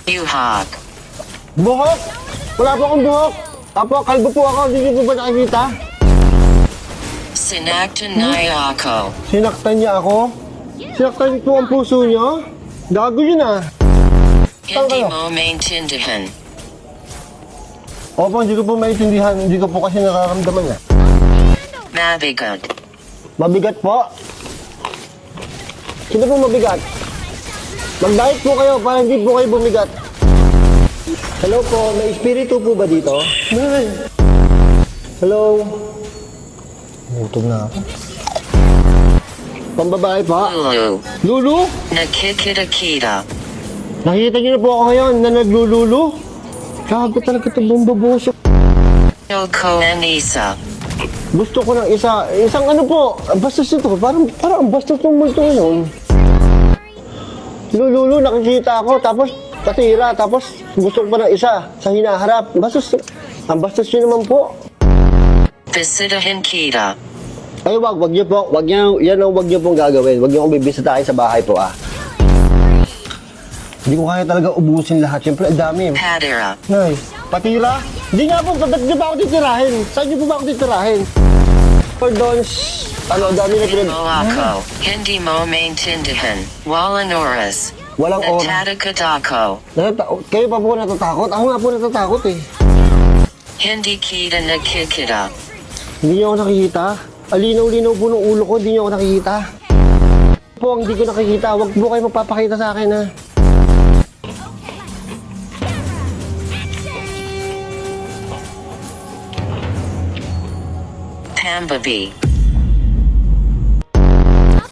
You hawk. Buhok! Wala po akong buhok! Apo, kalbo po ako. Hindi niyo po ba nakikita? Sinaktan niya ako. Sinaktan niya ako? Sinaktan po ang puso niyo? Gago yun ah. Hindi mo maintindihan. Opo, hindi ko po maintindihan. Hindi ko po kasi nararamdaman niya. Mabigat. Mabigat po? Sino po mabigat? Mag-diet po kayo para hindi po kayo bumigat. Hello po, may espiritu po ba dito? Hello? Gutom na ako. Pambabae pa? Lulu. Lulu? Nakikita-kita. Nakikita niyo na po ako ngayon na naglululu? Gago talaga ito bumbaboso. Yoko and Isa. Gusto ko ng isang ano po, ang bastos ito. Parang ang bastos ng multo ngayon. Lulu, nakikita ako, tapos patira, tapos gusto ko pa ng isa sa hinaharap. Bastos, ang bastos nyo naman po. Bisitahin kita. Ay, wag niyo po, wag niyo, yan ang wag niyo pong gagawin. Wag niyo akong bibisitahin sa bahay po, ah. Hindi ko kaya talaga ubusin lahat. Siyempre, ang dami. Padira. Nay, patira? Hindi nga po, ba't niyo ba ako titirahin? Saan niyo po ba ako titirahin? Pardon, ano, dami na pinag... Mo ako. Hindi mo maintindihan. Walang oras. Walang oras. Natatakot ako. Kayo pa po natatakot? Ako nga po natatakot eh. Hindi kita nakikita. Hindi niyo ako nakikita? Alinaw-linaw po ng ulo ko, hindi niyo ako nakikita. Po, hindi ko nakikita. Huwag po kayo magpapakita sa akin, ha. Pambabi.